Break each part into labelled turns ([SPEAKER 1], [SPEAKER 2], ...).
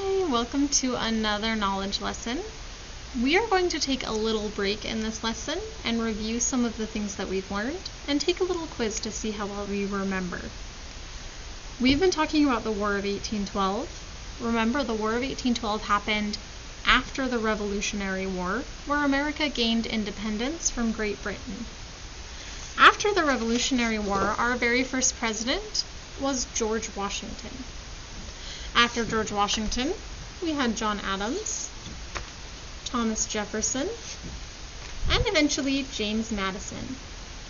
[SPEAKER 1] Hi, welcome to another knowledge lesson. We are going to take a little break in this lesson and review some of the things that we've learned and take a little quiz to see how well we remember. We've been talking about the War of 1812. Remember, the War of 1812 happened after the Revolutionary War, where America gained independence from Great Britain. After the Revolutionary War, our very first president was George Washington. After George Washington, we had John Adams, Thomas Jefferson, and eventually James Madison.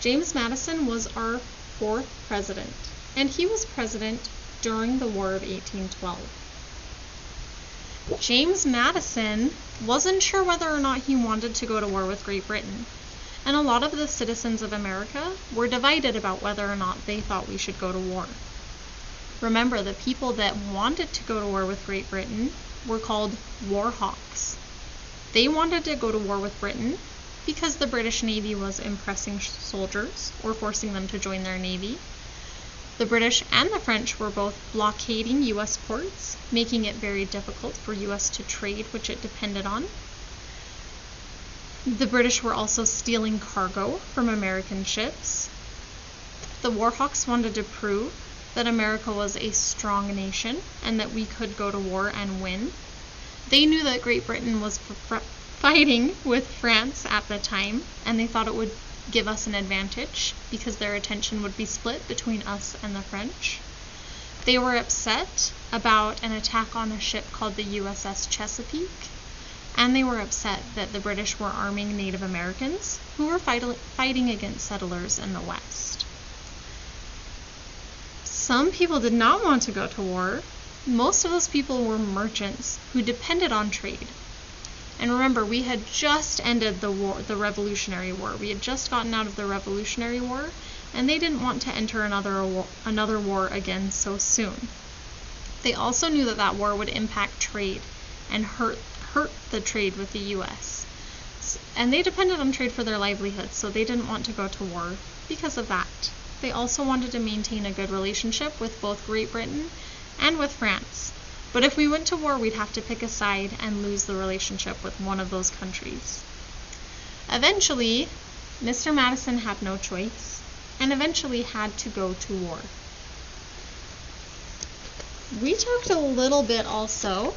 [SPEAKER 1] James Madison was our fourth president, and he was president during the War of 1812. James Madison wasn't sure whether or not he wanted to go to war with Great Britain, and a lot of the citizens of America were divided about whether or not they thought we should go to war. Remember, the people that wanted to go to war with Great Britain were called war hawks. They wanted to go to war with Britain because the British Navy was impressing soldiers or forcing them to join their navy. The British and the French were both blockading U.S. ports, making it very difficult for U.S. to trade, which it depended on. The British were also stealing cargo from American ships. The war hawks wanted to prove that America was a strong nation and that we could go to war and win. They knew that Great Britain was fighting with France at the time, and they thought it would give us an advantage because their attention would be split between us and the French. They were upset about an attack on a ship called the USS Chesapeake, and they were upset that the British were arming Native Americans who were fighting against settlers in the West. Some people did not want to go to war. Most of those people were merchants who depended on trade. And remember, we had just ended the Revolutionary War. We had just gotten out of the Revolutionary War, and they didn't want to enter another war again so soon. They also knew that that war would impact trade and hurt the trade with the U.S. And they depended on trade for their livelihood, so they didn't want to go to war because of that. They also wanted to maintain a good relationship with both Great Britain and with France. But if we went to war, we'd have to pick a side and lose the relationship with one of those countries. Eventually, Mr. Madison had no choice and eventually had to go to war. We talked a little bit also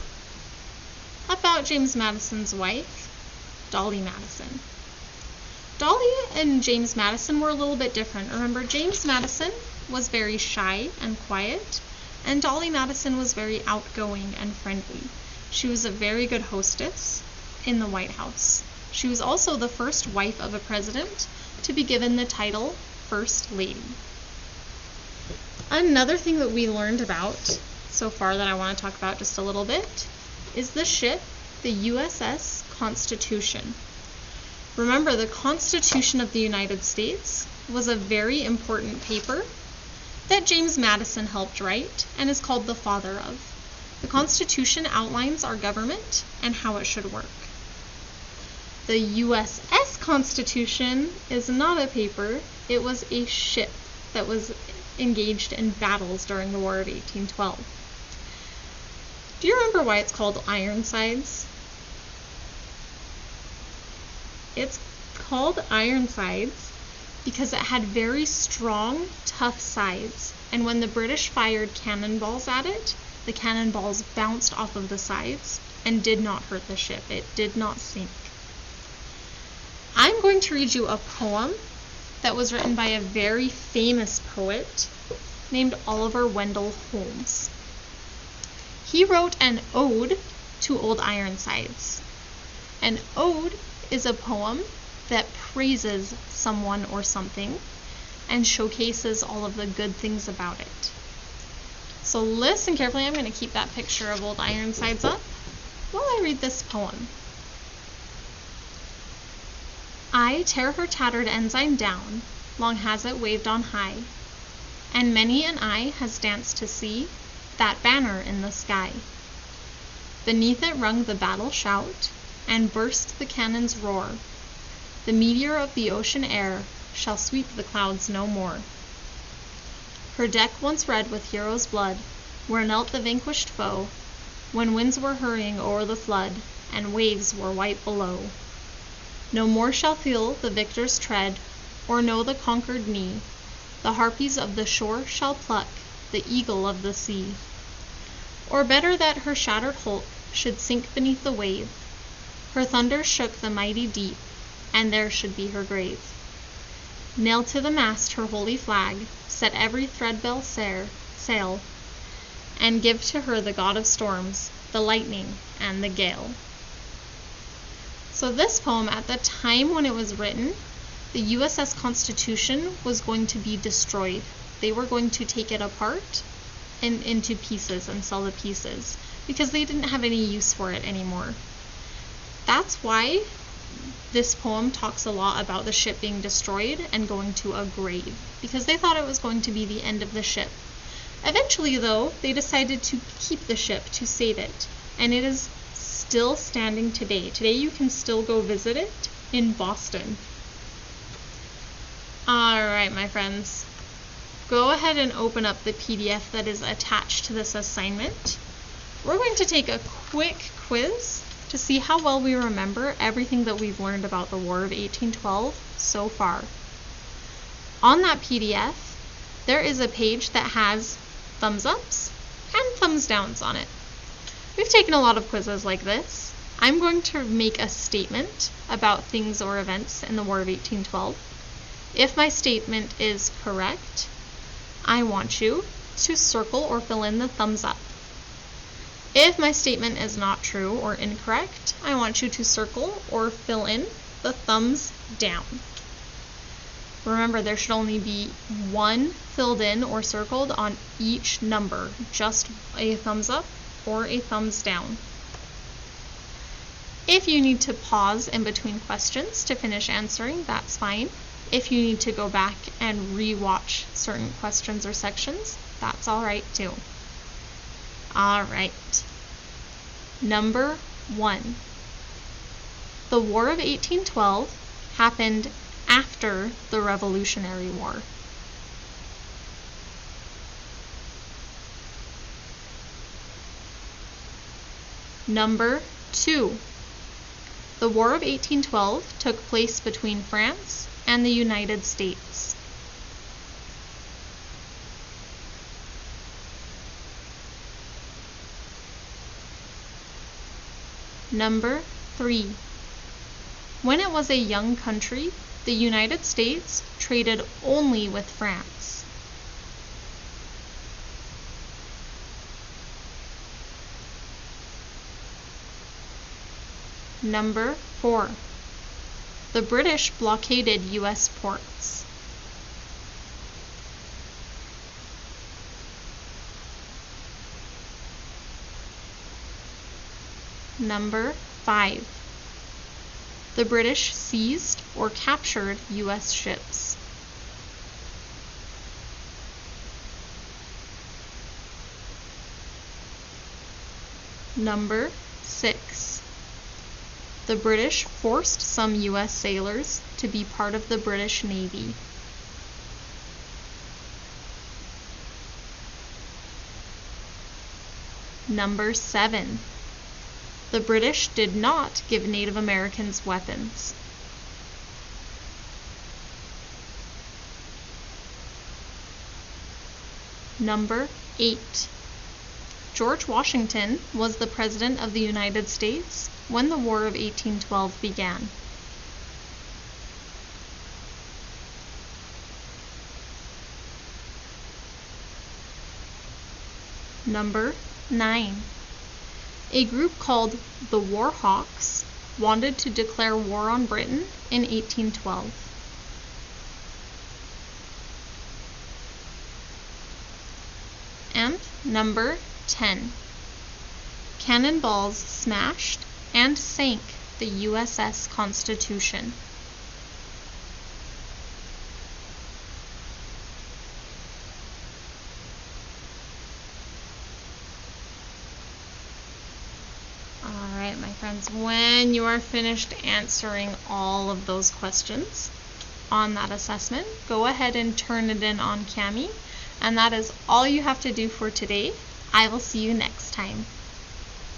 [SPEAKER 1] about James Madison's wife, Dolly Madison. Dolly and James Madison were a little bit different. Remember, James Madison was very shy and quiet, and Dolly Madison was very outgoing and friendly. She was a very good hostess in the White House. She was also the first wife of a president to be given the title First Lady. Another thing that we learned about so far that I want to talk about just a little bit is the ship, the USS Constitution. Remember, the Constitution of the United States was a very important paper that James Madison helped write and is called the father of. The Constitution outlines our government and how it should work. The USS Constitution is not a paper, it was a ship that was engaged in battles during the War of 1812. Do you remember why it's called Ironsides? It's called Ironsides because it had very strong, tough sides, and when the British fired cannonballs at it, the cannonballs bounced off of the sides and did not hurt the ship. It did not sink. I'm going to read you a poem that was written by a very famous poet named Oliver Wendell Holmes. He wrote an ode to Old Ironsides. An ode is a poem that praises someone or something and showcases all of the good things about it. So listen carefully. I'm going to keep that picture of Old Ironsides up while I read this poem. I tear her tattered ensign down, long has it waved on high, and many an eye has danced to see that banner in the sky. Beneath it rung the battle shout, and burst the cannon's roar. The meteor of the ocean air shall sweep the clouds no more. Her deck once red with heroes' blood, where knelt the vanquished foe, when winds were hurrying o'er the flood, and waves were white below. No more shall feel the victor's tread, or know the conquered knee. The harpies of the shore shall pluck the eagle of the sea. Or better that her shattered hulk should sink beneath the wave. Her thunder shook the mighty deep, and there should be her grave. Nail to the mast her holy flag, set every thread-bell sail, and give to her the god of storms, the lightning and the gale. So this poem, at the time when it was written, the USS Constitution was going to be destroyed. They were going to take it apart and into pieces and sell the pieces because they didn't have any use for it anymore. That's why this poem talks a lot about the ship being destroyed and going to a grave, because they thought it was going to be the end of the ship. Eventually, though, they decided to keep the ship, to save it, and it is still standing today. Today you can still go visit it in Boston. Alright, my friends, go ahead and open up the PDF that is attached to this assignment. We're going to take a quick quiz to see how well we remember everything that we've learned about the War of 1812 so far. On that PDF, there is a page that has thumbs ups and thumbs downs on it. We've taken a lot of quizzes like this. I'm going to make a statement about things or events in the War of 1812. If my statement is correct, I want you to circle or fill in the thumbs up. If my statement is not true or incorrect, I want you to circle or fill in the thumbs down. Remember, there should only be one filled in or circled on each number, just a thumbs up or a thumbs down. If you need to pause in between questions to finish answering, that's fine. If you need to go back and re-watch certain questions or sections, that's all right too. All right. Number 1. The War of 1812 happened after the Revolutionary War. Number 2. The War of 1812 took place between France and the United States. Number 3. When it was a young country, the United States traded only with France. Number 4. The British blockaded U.S. ports. Number 5. The British seized or captured U.S. ships. Number 6. The British forced some U.S. sailors to be part of the British Navy. Number 7. The British did not give Native Americans weapons. Number 8. George Washington was the President of the United States when the War of 1812 began. Number 9. A group called the War Hawks wanted to declare war on Britain in 1812. And number 10. Cannonballs smashed and sank the USS Constitution. Alright, my friends, when you are finished answering all of those questions on that assessment, go ahead and turn it in on Cami, and that is all you have to do for today. I will see you next time.